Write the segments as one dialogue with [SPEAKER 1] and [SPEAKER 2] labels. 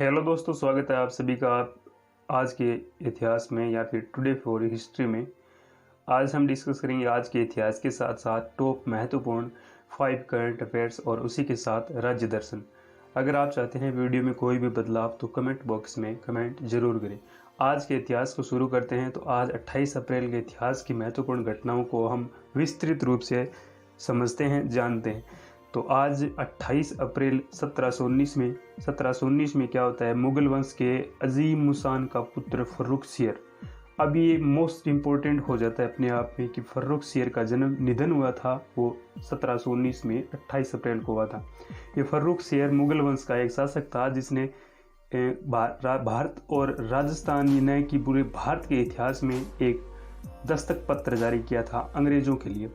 [SPEAKER 1] Hello दोस्तों, स्वागत है आप सभी का आज के इतिहास में या फिर टुडे फॉर हिस्ट्री में। आज हम डिस्कस करेंगे आज के इतिहास के साथ साथ टॉप महत्वपूर्ण 5 करंट अफेयर्स और उसी के साथ राज्य दर्शन। अगर आप चाहते हैं वीडियो में कोई भी बदलाव तो कमेंट बॉक्स में कमेंट जरूर करें। आज के इतिहास को शुरू करते हैं। तो आज 28 अप्रैल के इतिहास की महत्वपूर्ण घटनाओं को हम विस्तृत रूप से समझते हैं, जानते हैं। तो आज 28 अप्रैल 1719 में क्या होता है, मुगल वंश के अजीम मुसान का पुत्र फर्रुखसियर। अब ये मोस्ट इम्पोर्टेंट हो जाता है अपने आप में कि फर्रुखसियर का निधन हुआ था वो 1719 में 28 अप्रैल को हुआ था। ये फर्रुखसियर मुगल वंश का एक शासक था जिसने भारत और राजस्थान न कि पूरे भारत के इतिहास में एक दस्तक पत्र जारी किया था अंग्रेजों के लिए।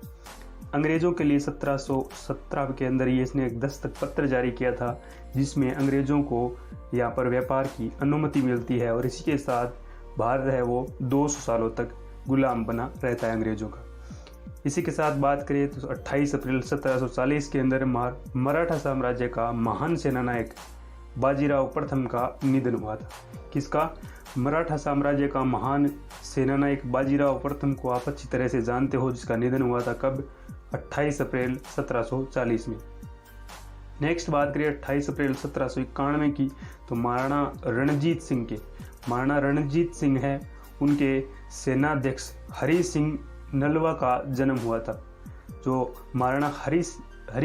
[SPEAKER 1] 1717 के अंदर ये इसने एक दस्तक पत्र जारी किया था जिसमें अंग्रेजों को यहाँ पर व्यापार की अनुमति मिलती है और इसी के साथ भारत है वो 200 सालों तक गुलाम बना रहता है अंग्रेजों का। इसी के साथ बात करें तो 28 अप्रैल 1740 के अंदर मराठा साम्राज्य का महान सेनानायक बाजीराव प्रथम का निधन हुआ था। किसका? मराठा साम्राज्य का महान सेनानायक बाजीराव प्रथम को आप अच्छी तरह से जानते हो, जिसका निधन हुआ था कब? 28 अप्रैल 1740 में। नेक्स्ट बात करें 28 अप्रैल 1791 की, तो महाराणा रणजीत सिंह है, उनके सेनाध्यक्ष हरि सिंह नलवा का जन्म हुआ था। जो महाराणा हरि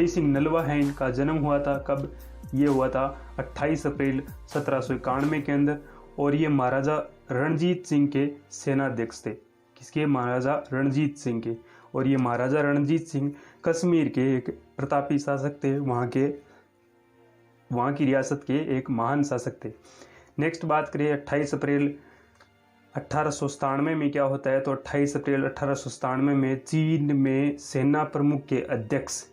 [SPEAKER 1] सिंह नलवा है, इनका जन्म हुआ था कब? ये हुआ था 28 अप्रैल 1791 के अंदर। और ये महाराजा रणजीत सिंह के सेनाध्यक्ष थे। किसके? महाराजा रणजीत सिंह के। और ये महाराजा रणजीत सिंह कश्मीर के एक प्रतापी शासक थे, वहाँ की रियासत के एक महान शासक थे। नेक्स्ट बात करें 28 अप्रैल 1897 में क्या होता है, तो 28 अप्रैल 1897 में चीन में सेना प्रमुख के अध्यक्ष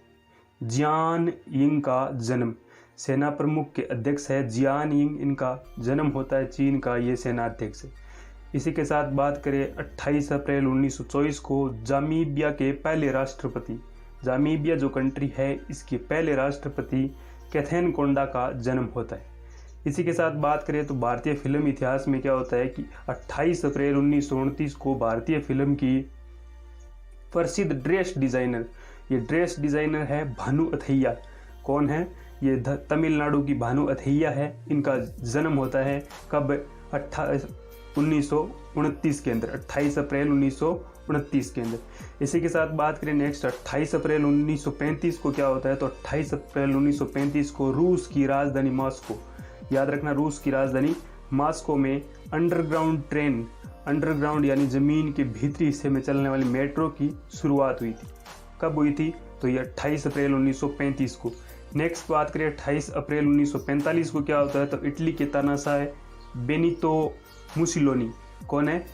[SPEAKER 1] जियान यिंग का जन्म। सेना प्रमुख के अध्यक्ष है जियान यिंग, इनका जन्म होता है, चीन का ये सेना अध्यक्ष है। इसी के साथ बात करें 28 अप्रैल 1924 को जामीबिया के पहले राष्ट्रपति, जामीबिया जो कंट्री है इसके पहले राष्ट्रपति कैथेन कोंडा का जन्म होता है। इसी के साथ बात करें तो भारतीय फिल्म इतिहास में क्या होता है कि 28 अप्रैल 1929 को भारतीय फिल्म की प्रसिद्ध ड्रेस डिजाइनर है भानु अथैया। कौन है ये? तमिलनाडु की भानु अथैया है, इनका जन्म होता है कब? 1929 के अंदर, 28 अप्रैल 1929 के अंदर। इसी के साथ बात करें नेक्स्ट 28 अप्रैल 1935 को क्या होता है, तो 28 अप्रैल 1935 को रूस की राजधानी मॉस्को, याद रखना रूस की राजधानी मॉस्को में अंडरग्राउंड यानी जमीन के भीतरी हिस्से में चलने वाली मेट्रो की शुरुआत हुई थी। कब हुई थी? तो ये 28 अप्रैल 1935 को। नेक्स्ट बात करें 28 अप्रैल 1945 को क्या होता है, तो इटली के तानाशाह बेनितो मुसोलिनी। कौन है?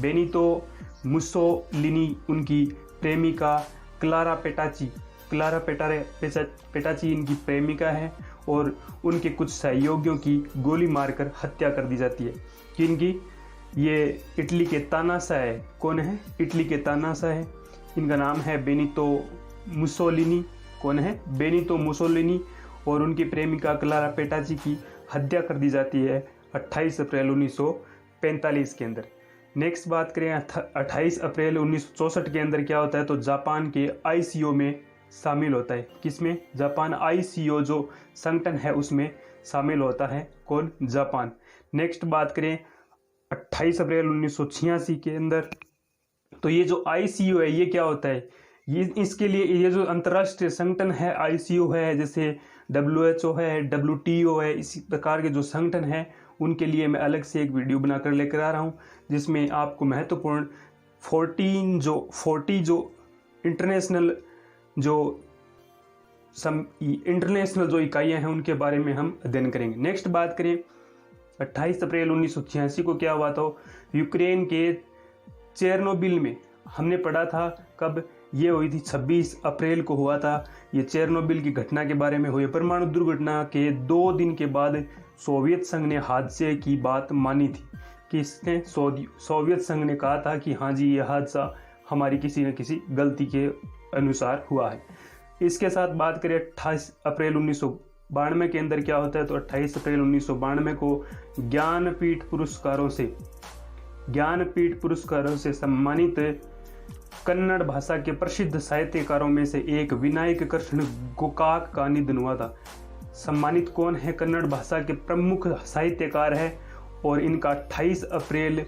[SPEAKER 1] बेनितो मुसोलिनी, उनकी प्रेमिका क्लारा पेटाची इनकी प्रेमिका है और उनके कुछ सहयोगियों की गोली मारकर हत्या कर दी जाती है। किनकी? ये इटली के तानाशाह है। कौन है? इटली के तानाशाह है, इनका नाम है बेनितो मुसोलिनी। कौन है? Benito Mussolini. और उनकी प्रेमिका क्लारा पेटाची की हत्या कर दी जाती है 28 अप्रैल 1945 के अंदर। नेक्स्ट बात करें 28 अप्रैल 1964 के अंदर क्या होता है, तो जापान के ICO में शामिल होता है। किसमें? जापान ICO जो संगठन है उसमें शामिल होता है। कौन? जापान। नेक्स्ट बात करें 28 अप्रैल 1986 के अंदर, तो ये जो ICO है ये क्या होता है, इसके लिए ये जो अंतर्राष्ट्रीय संगठन है ICO है, जैसे WHO है, WTO है, इसी प्रकार के जो संगठन है उनके लिए मैं अलग से एक वीडियो बनाकर लेकर आ रहा हूँ, जिसमें आपको महत्वपूर्ण 40 जो इंटरनेशनल जो इकाइयाँ हैं उनके बारे में हम अध्ययन करेंगे। नेक्स्ट बात करें 28 अप्रैल 1986 को क्या हुआ, तो यूक्रेन के चेरनोबिल में हमने पढ़ा था कब? ये हुई थी 26 अप्रैल को हुआ था। ये चेरनोबिल की घटना के बारे में हुई। परमाणु दुर्घटना के 2 दिन के बाद सोवियत संघ ने हादसे की बात मानी थी। किसने? सोवियत संघ ने कहा था कि हाँ जी ये हादसा हमारी किसी न किसी गलती के अनुसार हुआ है। इसके साथ बात करें 28 अप्रैल 1992 के अंदर क्या होता है, तो 28 अप्रैल 1992 को ज्ञानपीठ पुरस्कारों से सम्मानित कन्नड़ भाषा के प्रसिद्ध साहित्यकारों में से एक विनायक कृष्ण गोकाक का निधन हुआ था। सम्मानित कौन है? कन्नड़ भाषा के प्रमुख साहित्यकार है और इनका 28 अप्रैल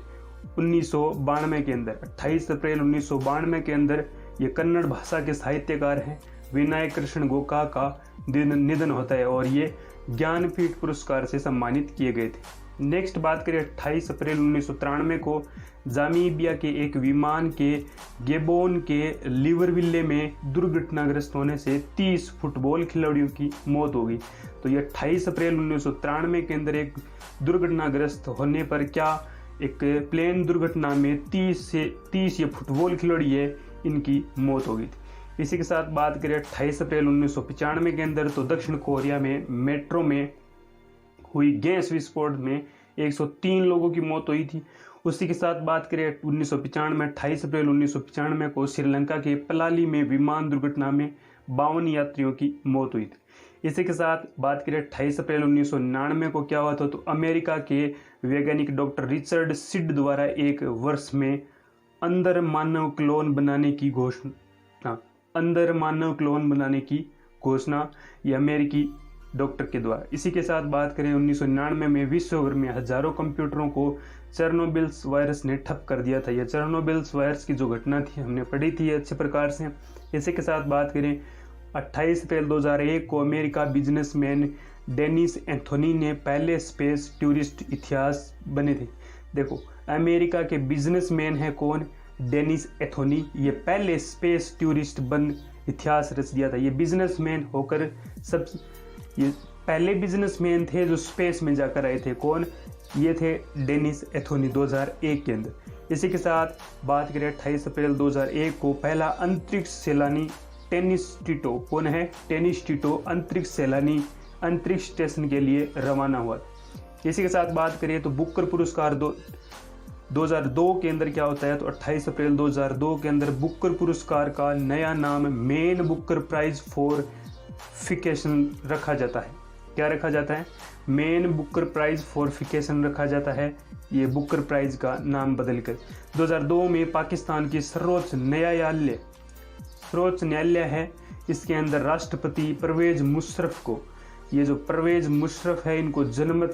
[SPEAKER 1] 1992 के अंदर ये कन्नड़ भाषा के साहित्यकार हैं विनायक कृष्ण गोकाक का निधन होता है और ये ज्ञानपीठ पुरस्कार से सम्मानित किए गए थे। नेक्स्ट बात करें 28 अप्रैल 1993 को जामीबिया के एक विमान के गेबोन के लिवरविले में दुर्घटनाग्रस्त होने से 30 फुटबॉल खिलाड़ियों की मौत हो गई। तो ये 28 अप्रैल 1993 के अंदर एक दुर्घटनाग्रस्त होने पर क्या एक प्लेन दुर्घटना में 30 ये फुटबॉल खिलाड़ी है इनकी मौत हो गई थी। इसी के साथ बात करें 28 अप्रैल 1995 के अंदर तो दक्षिण कोरिया में मेट्रो में हुई गैस विस्फोट में 103 लोगों की मौत हुई थी। उसी के साथ बात करें 28 अप्रैल 1995 को श्रीलंका के पलाली में विमान दुर्घटना में 52 यात्रियों की मौत हुई थी। इसी के साथ बात करें 28 अप्रैल 1999 को क्या हुआ था, तो अमेरिका के वैज्ञानिक डॉक्टर रिचर्ड सिड द्वारा एक वर्ष में अंदर मानव क्लोन बनाने की घोषणा ये अमेरिकी डॉक्टर के द्वारा। इसी के साथ बात करें 1999 में विश्व भर में हजारों कंप्यूटरों को चेरनोबिल्स वायरस ने ठप कर दिया था। यह चेरनोबिल्स वायरस की जो घटना थी हमने पढ़ी थी अच्छे प्रकार से। इसी के साथ बात करें 28 अप्रैल 2001 को अमेरिका बिजनेसमैन डेनिस एंथोनी ने पहले स्पेस टूरिस्ट इतिहास बने थे। देखो अमेरिका के बिजनेसमैन है कौन? Dennis Anthony. ये पहले स्पेस टूरिस्ट बन इतिहास रच दिया था। ये बिजनेसमैन होकर ये पहले बिजनेसमैन थे जो स्पेस में जाकर आए थे। कौन? ये थे डेनिस एंथोनी 2001 के अंदर। इसी के साथ बात करें 28 अप्रैल 2001 को पहला अंतरिक्ष सैलानी टेनिस टिटो। कौन है? टेनिस टिटो अंतरिक्ष सैलानी अंतरिक्ष स्टेशन के लिए रवाना हुआ। इसी के साथ बात करें तो बुकर पुरस्कार 2002 के अंदर क्या होता है, तो 28 अप्रैल 2002 के अंदर बुकर पुरस्कार का नया नाम मेन बुकर प्राइज फॉर फिकेशन रखा जाता है। क्या रखा जाता है? मेन बुकर प्राइज फॉर फिकेशन रखा जाता है। ये बुकर प्राइज का नाम बदलकर 2002 में पाकिस्तान की सर्वोच्च न्यायालय है, इसके अंदर राष्ट्रपति परवेज मुशर्रफ को, ये जो परवेज मुशर्रफ है इनको जनमत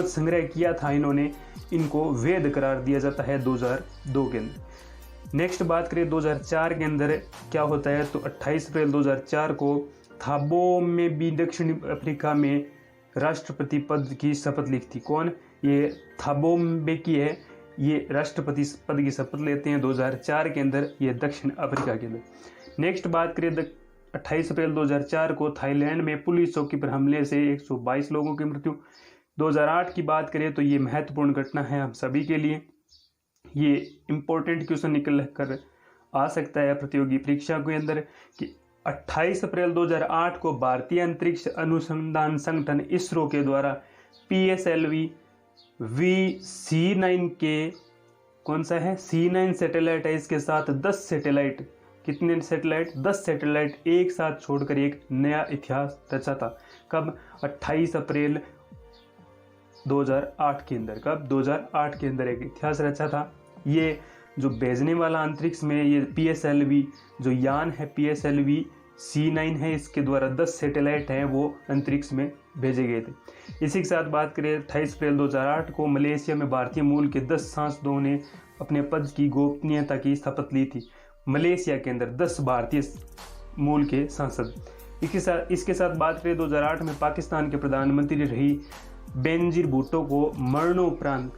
[SPEAKER 1] संग्रह किया था इन्होंने, इनको वैध करार दिया जाता है 2002 के अंदर। नेक्स्ट बात करें 2004 के अंदर क्या होता है, तो 28 अप्रैल 2004 को थाबो में भी दक्षिण अफ्रीका में राष्ट्रपति पद की शपथ ली थी। कौन? ये थाबो की है, ये राष्ट्रपति पद की शपथ लेते हैं 2004 के अंदर, ये दक्षिण अफ्रीका के अंदर। नेक्स्ट बात करें 28 अप्रैल 2004 को थाईलैंड में पुलिस चौकी पर हमले से 122 लोगों की मृत्यु। 2008 की बात करें तो ये महत्वपूर्ण घटना है हम सभी के लिए। ये इम्पोर्टेंट क्वेश्चन निकल कर आ सकता है प्रतियोगी परीक्षा के अंदर कि 28 अप्रैल 2008 को भारतीय अंतरिक्ष अनुसंधान संगठन इसरो के द्वारा PSLV C9 के कौन सा है C9 सैटेलाइट है, इसके साथ 10 सैटेलाइट, कितने सैटेलाइट? 10 सैटेलाइट एक साथ छोड़कर एक नया इतिहास रचा था। कब? 28 अप्रैल 2008 के अंदर। कब? 2008 के अंदर एक इतिहास रचा था। ये जो भेजने वाला अंतरिक्ष में ये PSLV जो यान है PSLV C9 है, इसके द्वारा 10 सैटेलाइट हैं वो अंतरिक्ष में भेजे गए थे। इसी के साथ बात करें 28 अप्रैल 2008 को मलेशिया में भारतीय मूल के 10 सांसदों ने अपने पद की गोपनीयता की शपथ ली थी। मलेशिया के अंदर 10 भारतीय मूल के सांसद। इसके साथ बात करें 2008 में पाकिस्तान के प्रधानमंत्री रही बेनजीर भुट्टो को मरणोपरांत,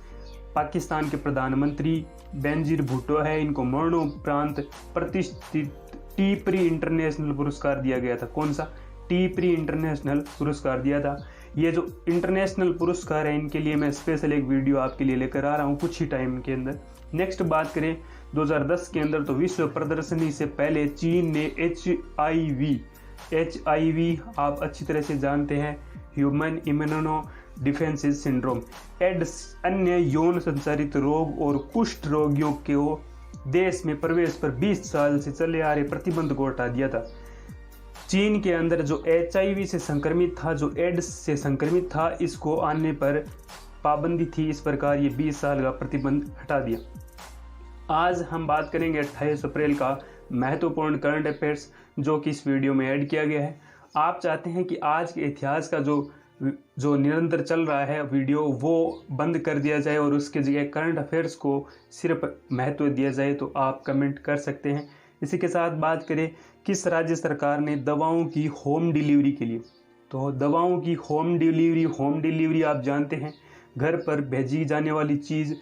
[SPEAKER 1] पाकिस्तान के प्रधानमंत्री बेनजीर भुट्टो है, इनको मरणोपरांत प्रतिष्ठित टी-प्री इंटरनेशनल पुरस्कार दिया गया था। कौन सा? टी-प्री इंटरनेशनल पुरस्कार दिया था। ये जो इंटरनेशनल पुरस्कार है इनके लिए मैं स्पेशल एक वीडियो आपके लिए लेकर आ रहा हूँ कुछ ही टाइम के अंदर। नेक्स्ट बात करें 2010 के अंदर तो विश्व प्रदर्शनी से पहले चीन ने HIV आप अच्छी तरह से जानते हैं, human immunodeficiency syndrome, AIDS, अन्य यौन संचारित रोग और कुष्ठ रोगियों के देश में प्रवेश पर 20 साल से चले आ रहे प्रतिबंध को हटा दिया था। चीन के अंदर जो HIV से संक्रमित था, जो एड्स से संक्रमित था, इसको आने पर पाबंदी थी। इस प्रकार ये 20 साल का प्रतिबंध हटा दिया। आज हम बात करेंगे 28 अप्रैल का महत्वपूर्ण करंट अफेयर्स, जो कि इस वीडियो में ऐड किया गया है। आप चाहते हैं कि आज के इतिहास का जो निरंतर चल रहा है वीडियो, वो बंद कर दिया जाए और उसके जगह करंट अफेयर्स को सिर्फ महत्व दिया जाए, तो आप कमेंट कर सकते हैं। इसी के साथ बात करें किस राज्य सरकार ने दवाओं की होम डिलीवरी के लिए, तो दवाओं की होम डिलीवरी आप जानते हैं, घर पर भेजी जाने वाली चीज़।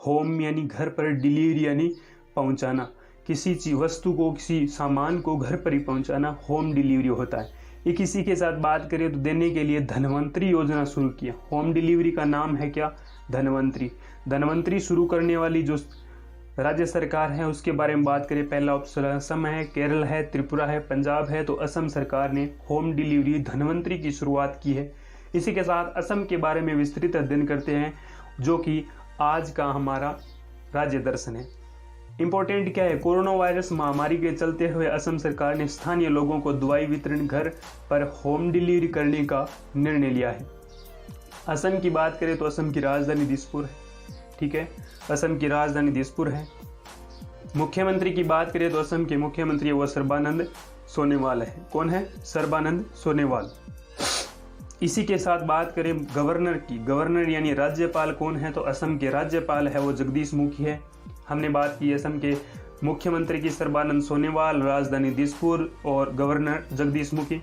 [SPEAKER 1] होम यानी घर पर, डिलीवरी यानी पहुंचाना, किसी चीज वस्तु को, किसी सामान को घर पर ही पहुंचाना होम डिलीवरी होता है। एक इसी के साथ बात करें तो देने के लिए धन्वंतरी योजना शुरू किया। होम डिलीवरी का नाम है क्या? धन्वंतरी। धन्वंतरी शुरू करने वाली जो राज्य सरकार है उसके बारे में बात करें, पहला ऑप्शन असम है, केरल है, त्रिपुरा है, पंजाब है। तो असम सरकार ने होम डिलीवरी धन्वंतरी की शुरुआत की है। इसी के साथ असम के बारे में विस्तृत अध्ययन करते हैं, जो कि आज का हमारा राज्य दर्शन है। इम्पोर्टेंट क्या है? कोरोना वायरस महामारी के चलते हुए असम सरकार ने स्थानीय लोगों को दवाई वितरण घर पर होम डिलीवरी करने का निर्णय लिया है। असम की बात करें तो असम की राजधानी दिसपुर है। ठीक है, असम की राजधानी दिसपुर है। मुख्यमंत्री की बात करें तो असम के मुख्यमंत्री वो सर्बानंद सोनोवाल है। कौन है? सर्बानंद सोनोवाल। इसी के साथ बात करें गवर्नर की, गवर्नर यानी राज्यपाल कौन है? तो असम के राज्यपाल है वो जगदीश मुखी है। हमने बात की असम के मुख्यमंत्री की, सर्बानंद सोनोवाल, राजधानी दिसपुर और गवर्नर जगदीश मुखी।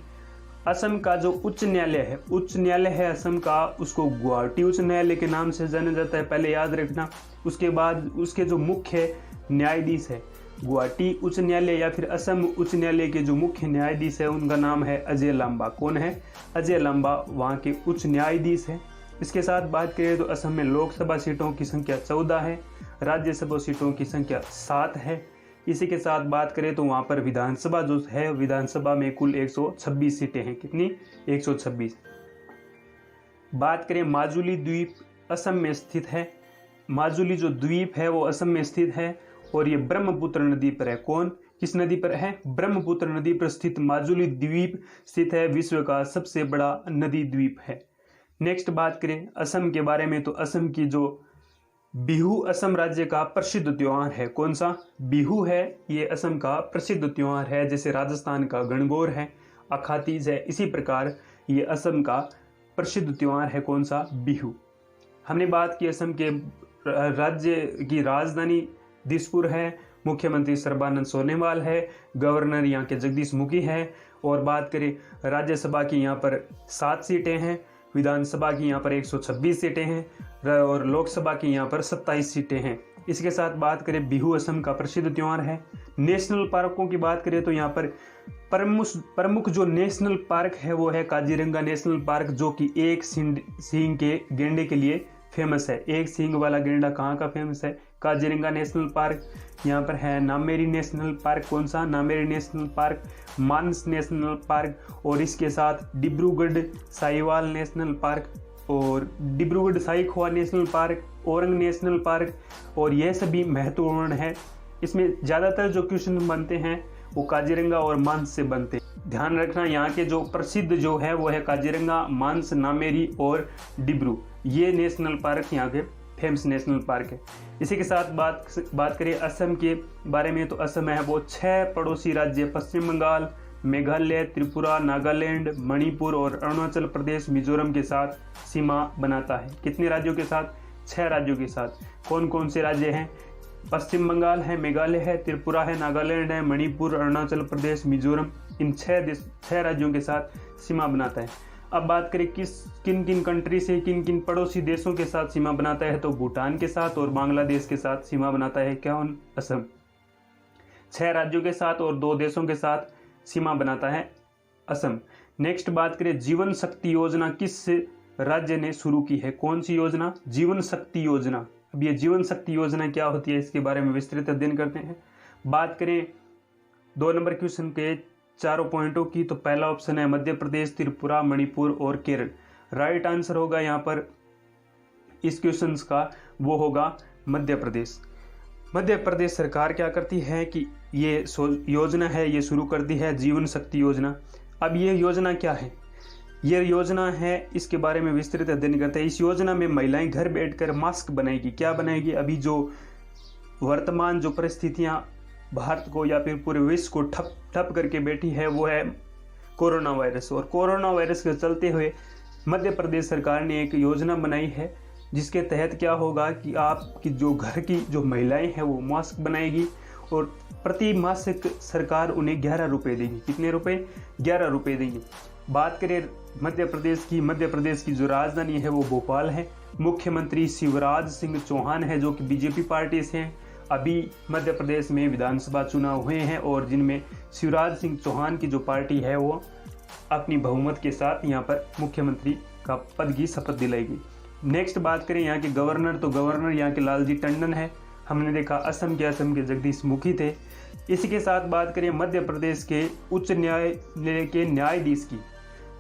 [SPEAKER 1] असम का जो उच्च न्यायालय है असम का, उसको गुवाहाटी उच्च न्यायालय के नाम से जाना जाता है, पहले याद रखना। उसके बाद उसके जो मुख्य न्यायाधीश है, गुवाहाटी उच्च न्यायालय या फिर असम उच्च न्यायालय के जो मुख्य न्यायाधीश है उनका नाम है अजय लांबा। कौन है? अजय लांबा वहाँ के उच्च न्यायाधीश है। इसके साथ बात करें तो असम में लोकसभा सीटों की संख्या 14 है, राज्यसभा सीटों की संख्या 7 है। इसी के साथ बात करें तो वहाँ पर विधानसभा जो है, विधानसभा में कुल 126 सीटें हैं। कितनी? 126। बात करें माजुली द्वीप असम में स्थित है। माजुली जो द्वीप है वो असम में स्थित है और ये ब्रह्मपुत्र नदी पर है। कौन? किस नदी पर है? ब्रह्मपुत्र नदी पर स्थित माजुली द्वीप स्थित है, विश्व का सबसे बड़ा नदी द्वीप है। नेक्स्ट बात करें असम के बारे में तो असम की जो बिहू असम राज्य का प्रसिद्ध त्योहार है। कौन सा? बिहू है, ये असम का प्रसिद्ध त्योहार है। जैसे राजस्थान का गणगौर है, अखातीज है, इसी प्रकार ये असम का प्रसिद्ध त्योहार है। कौन सा? बिहू। हमने बात की असम के राज्य की राजधानी दिसपुर है, मुख्यमंत्री सर्बानंद सोनोवाल है, गवर्नर यहाँ के जगदीश मुखी है। और बात करें राज्यसभा की, यहाँ पर 7 सीटें हैं, विधानसभा की यहाँ पर 126 सीटें हैं और लोकसभा की यहाँ पर 27 सीटें हैं। इसके साथ बात करें बिहू असम का प्रसिद्ध त्योहार है। नेशनल पार्कों की बात करें तो यहाँ पर प्रमुख जो नेशनल पार्क है वो है काजीरंगा नेशनल पार्क, जो कि एक सींग के गेंडे के लिए फेमस है। एक सींग वाला गेंडा कहाँ का फेमस है? Kaziranga national park. यहाँ पर है नामेरी नेशनल पार्क। कौन सा? नामेरी नेशनल पार्क, मानस नेशनल पार्क और इसके साथ डिब्रूगढ़ साहिवाल नेशनल पार्क और Dibrugarh Saikhowa national park, orang national park. और यह सभी महत्वपूर्ण है। इसमें ज़्यादातर जो क्वेश्चन बनते हैं वो काजीरंगा और मानस से बनते हैं। ध्यान रखना, यहाँ के जो प्रसिद्ध जो है वो है काजीरंगा, मानस, नामेरी और डिब्रू। ये नेशनल पार्क यहाँ के फेमस नेशनल पार्क है। इसी के साथ बात करें असम के बारे में तो असम है वो 6 पड़ोसी राज्य पश्चिम बंगाल, मेघालय, त्रिपुरा, नागालैंड, मणिपुर और अरुणाचल प्रदेश, मिजोरम के साथ सीमा बनाता है। कितने राज्यों के साथ? 6 राज्यों के साथ। कौन कौन से राज्य हैं? पश्चिम बंगाल है, मेघालय है, त्रिपुरा है, नागालैंड है, मणिपुर, अरुणाचल प्रदेश, मिजोरम। इन 6 राज्यों के साथ सीमा बनाता है। अब बात करें किन किन कंट्री से, किन किन पड़ोसी देशों के साथ सीमा बनाता है, तो भूटान के साथ और बांग्लादेश के साथ सीमा बनाता है। क्या? असम। 6 राज्यों के साथ और 2 देशों के साथ सीमा बनाता है असम। नेक्स्ट बात करें जीवन शक्ति योजना किस राज्य ने शुरू की है? कौन सी योजना? जीवन शक्ति योजना। अब ये जीवन शक्ति योजना क्या होती है इसके बारे में विस्तृत अध्ययन करते हैं। बात करें 2 नंबर क्वेश्चन के 4 पॉइंटों की, तो पहला ऑप्शन है मध्य प्रदेश, त्रिपुरा, मणिपुर और केरल। राइट आंसर होगा यहाँ पर इस क्वेश्चन का, वो होगा मध्य प्रदेश। मध्य प्रदेश सरकार क्या करती है कि ये योजना है ये शुरू करती है जीवन शक्ति योजना। अब ये योजना क्या है, ये योजना है, इसके बारे में विस्तृत अध्ययन करते हैं। इस योजना में महिलाएं घर बैठकर मास्क बनाएगी। क्या बनाएगी? अभी जो वर्तमान जो परिस्थितियां भारत को या फिर पूरे विश्व को ठप करके बैठी है वो है कोरोना वायरस। और कोरोना वायरस के चलते हुए मध्य प्रदेश सरकार ने एक योजना बनाई है, जिसके तहत क्या होगा कि आपकी जो घर की जो महिलाएं हैं वो मास्क बनाएगी और प्रति मासिक सरकार उन्हें 11 रुपये देगी। कितने रुपए? 11 रुपये देंगी। बात करें मध्य प्रदेश की जो राजधानी है वो भोपाल है। मुख्यमंत्री शिवराज सिंह चौहान है जो कि बीजेपी पार्टी से हैं। अभी मध्य प्रदेश में विधानसभा चुनाव हुए हैं और जिनमें शिवराज सिंह चौहान की जो पार्टी है वो अपनी बहुमत के साथ यहाँ पर मुख्यमंत्री का पद की शपथ दिलाएगी। नेक्स्ट बात करें यहाँ के गवर्नर, तो गवर्नर यहाँ के लालजी टंडन है। हमने देखा असम के जगदीश मुखी थे। इसी के साथ बात करें मध्य प्रदेश के उच्च न्यायालय के न्यायाधीश की,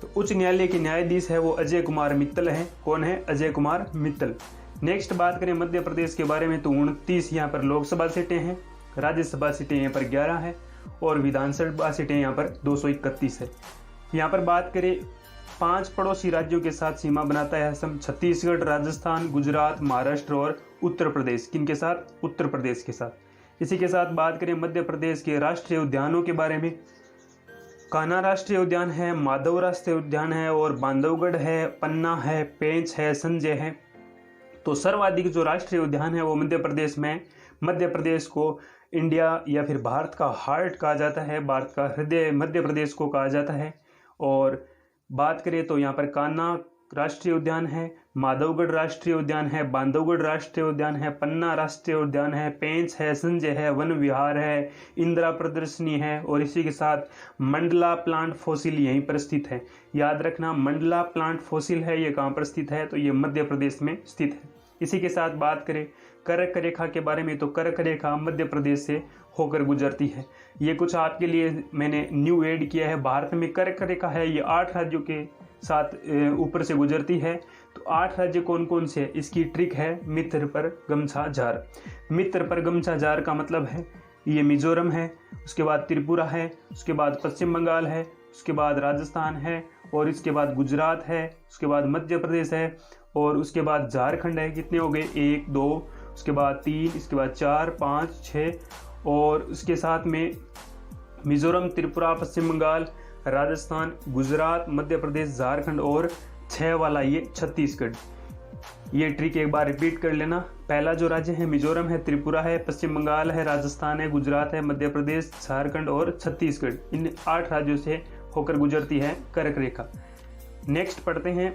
[SPEAKER 1] तो उच्च न्यायालय के न्यायाधीश है वो अजय कुमार मित्तल हैं। कौन है? अजय कुमार मित्तल। नेक्स्ट बात करें मध्य प्रदेश के बारे में, तो 29 यहाँ पर लोकसभा सीटें हैं, राज्यसभा सीटें यहाँ पर 11 है और विधानसभा सीटें यहाँ पर 231 है। यहाँ पर बात करें 5 पड़ोसी राज्यों के साथ सीमा बनाता है असम, छत्तीसगढ़, राजस्थान, गुजरात, महाराष्ट्र और उत्तर प्रदेश। किनके साथ? उत्तर प्रदेश के साथ। इसी के साथ बात करें मध्य प्रदेश के राष्ट्रीय उद्यानों के बारे में, कान्हा राष्ट्रीय उद्यान है, माधव राष्ट्रीय उद्यान है और बांधवगढ़ है, पन्ना है, पेंच है, संजय है। तो सर्वाधिक जो राष्ट्रीय उद्यान है वो मध्य प्रदेश में। मध्य प्रदेश को इंडिया या फिर भारत का हार्ट कहा जाता है, भारत का हृदय मध्य प्रदेश को कहा जाता है। और बात करें तो यहाँ पर कान्हा राष्ट्रीय उद्यान है, माधवगढ़ राष्ट्रीय उद्यान है, बांधवगढ़ राष्ट्रीय उद्यान है, पन्ना राष्ट्रीय उद्यान है, पेंच है, संजय है, वन विहार है, इंदिरा प्रदर्शनी है और इसी के साथ मंडला प्लांट फॉसिल यहीं पर स्थित है। याद रखना, मंडला प्लांट फॉसिल है, ये कहाँ पर स्थित है? तो ये मध्य प्रदेश में स्थित है। इसी के साथ बात करें कर्क रेखा के बारे में, तो कर्क रेखा मध्य प्रदेश से होकर गुजरती है। ये कुछ आपके लिए मैंने न्यू ऐड किया है। भारत में कर्क रेखा है, ये 8 राज्यों के साथ ऊपर से गुजरती है। तो 8 राज्य कौन कौन से? इसकी ट्रिक है मित्र पर गमछा जार। मित्र पर गमछा जार का मतलब है ये मिजोरम है, उसके बाद त्रिपुरा है, उसके बाद पश्चिम बंगाल है, उसके बाद राजस्थान है और इसके बाद गुजरात है, उसके बाद मध्य प्रदेश है और उसके बाद झारखंड है। कितने हो गए? 1 2, उसके बाद 3, इसके बाद 4 5 6 और उसके साथ में मिजोरम, त्रिपुरा, पश्चिम बंगाल, राजस्थान, गुजरात, मध्य प्रदेश, झारखंड और 6 वाला ये छत्तीसगढ़। ये ट्रिक एक बार रिपीट कर लेना। पहला जो राज्य है मिजोरम है, त्रिपुरा है, पश्चिम बंगाल है, राजस्थान है, गुजरात है, मध्य प्रदेश, झारखंड और छत्तीसगढ़। इन 8 राज्यों से होकर गुजरती है कर्क रेखा। नेक्स्ट पढ़ते हैं,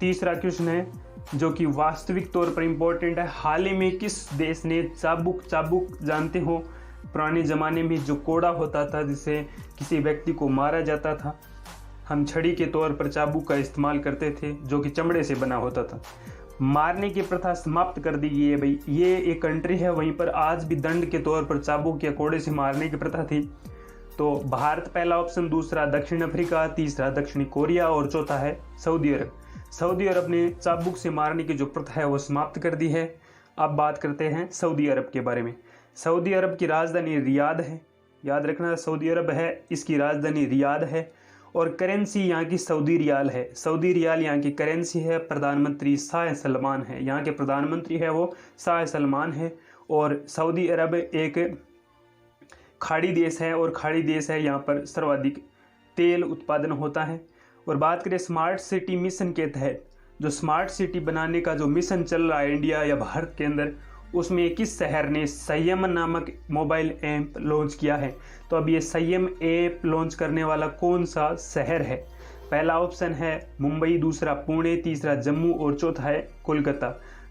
[SPEAKER 1] तीसरा क्वेश्चन है जो कि वास्तविक तौर पर इंपॉर्टेंट है। हाल ही में किस देश ने चाबुक जानते हो? पुराने ज़माने में जो कोड़ा होता था जिससे किसी व्यक्ति को मारा जाता था, हम छड़ी के तौर पर चाबुक का इस्तेमाल करते थे जो कि चमड़े से बना होता था। मारने की प्रथा समाप्त कर दी गई है भाई। ये एक कंट्री है, वहीं पर आज भी दंड के तौर पर चाबुक या कोड़े से मारने की प्रथा थी। तो भारत पहला ऑप्शन, दूसरा दक्षिण अफ्रीका, तीसरा दक्षिणी कोरिया और चौथा है सऊदी अरब। सऊदी अरब ने चाबुक से मारने की जो प्रथा है वो समाप्त कर दी है। अब बात करते हैं सऊदी अरब के बारे में। सऊदी अरब की राजधानी रियाद है। याद रखना, सऊदी अरब है, इसकी राजधानी रियाद है और करेंसी यहाँ की सऊदी रियाल है। सऊदी रियाल यहाँ की करेंसी है। प्रधानमंत्री शाह सलमान है, यहाँ के प्रधानमंत्री है वो शाह सलमान है। और सऊदी अरब एक खाड़ी देश है और खाड़ी देश है, यहाँ पर सर्वाधिक तेल उत्पादन होता है। और बात करें स्मार्ट सिटी मिशन के तहत, जो स्मार्ट सिटी बनाने का जो मिशन चल रहा है इंडिया या भारत के अंदर, उसमें किस शहर ने संयम नामक मोबाइल ऐप लॉन्च किया है? तो अब ये संयम ऐप लॉन्च करने वाला कौन सा शहर है? पहला ऑप्शन है मुंबई, दूसरा पुणे, तीसरा जम्मू और चौथा है कोलकाता।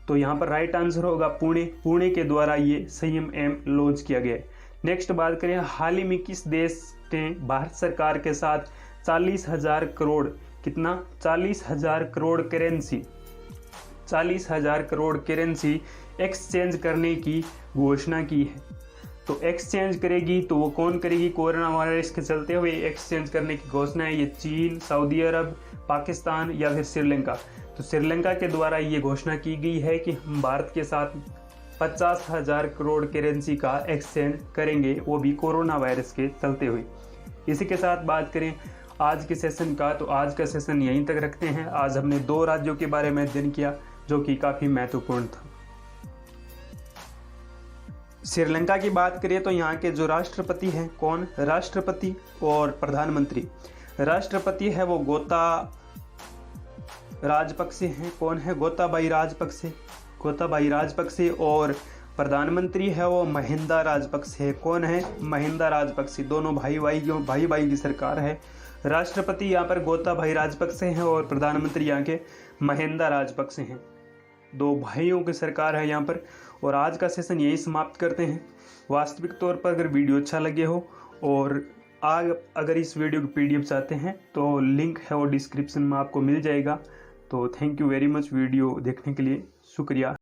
[SPEAKER 1] तो यहाँ पर राइट आंसर होगा पुणे। पुणे के द्वारा ये संयम ऐप लॉन्च किया गया है। नेक्स्ट बात करें, हाल ही में किस देश ने भारत सरकार के साथ 40,000 करोड़, कितना? 40,000 crore currency, 40,000 crore currency exchange करने की घोषणा की है? तो एक्सचेंज करेगी तो वो कौन करेगी? कोरोना वायरस के चलते हुए एक्सचेंज करने की घोषणा है ये चीन, सऊदी अरब, पाकिस्तान या फिर श्रीलंका। तो श्रीलंका के द्वारा ये घोषणा की गई है कि हम भारत के साथ 50,000 करोड़ करेंसी का एक्सचेंज करेंगे, वो भी कोरोना वायरस के चलते हुए। इसी के साथ बात करें, आज के सेशन का। तो आज का सेशन यहीं तक रखते हैं। आज हमने 2 राज्यों के बारे में अध्ययन किया जो कि काफ़ी महत्वपूर्ण था। श्रीलंका की बात करें तो यहाँ के जो राष्ट्रपति हैं, कौन? राष्ट्रपति और प्रधानमंत्री। राष्ट्रपति है वो गोता राजपक्षे हैं। कौन है? गोताबाई राजपक्षे, गोताबाई राजपक्षे। और प्रधानमंत्री है वो महिंदा राजपक्षे। कौन है? महिंदा राजपक्षे। दोनों भाई की सरकार है। राष्ट्रपति यहाँ पर गोताबाई राजपक्षे हैं और प्रधानमंत्री यहाँ के महिंदा राजपक्षे हैं। 2 भाइयों की सरकार है यहाँ पर। और आज का सेशन यही समाप्त करते हैं। वास्तविक तौर पर अगर वीडियो अच्छा लगे हो और अगर इस वीडियो की PDF चाहते हैं तो लिंक है वो डिस्क्रिप्शन में आपको मिल जाएगा। तो thank you very much video देखने के लिए। शुक्रिया।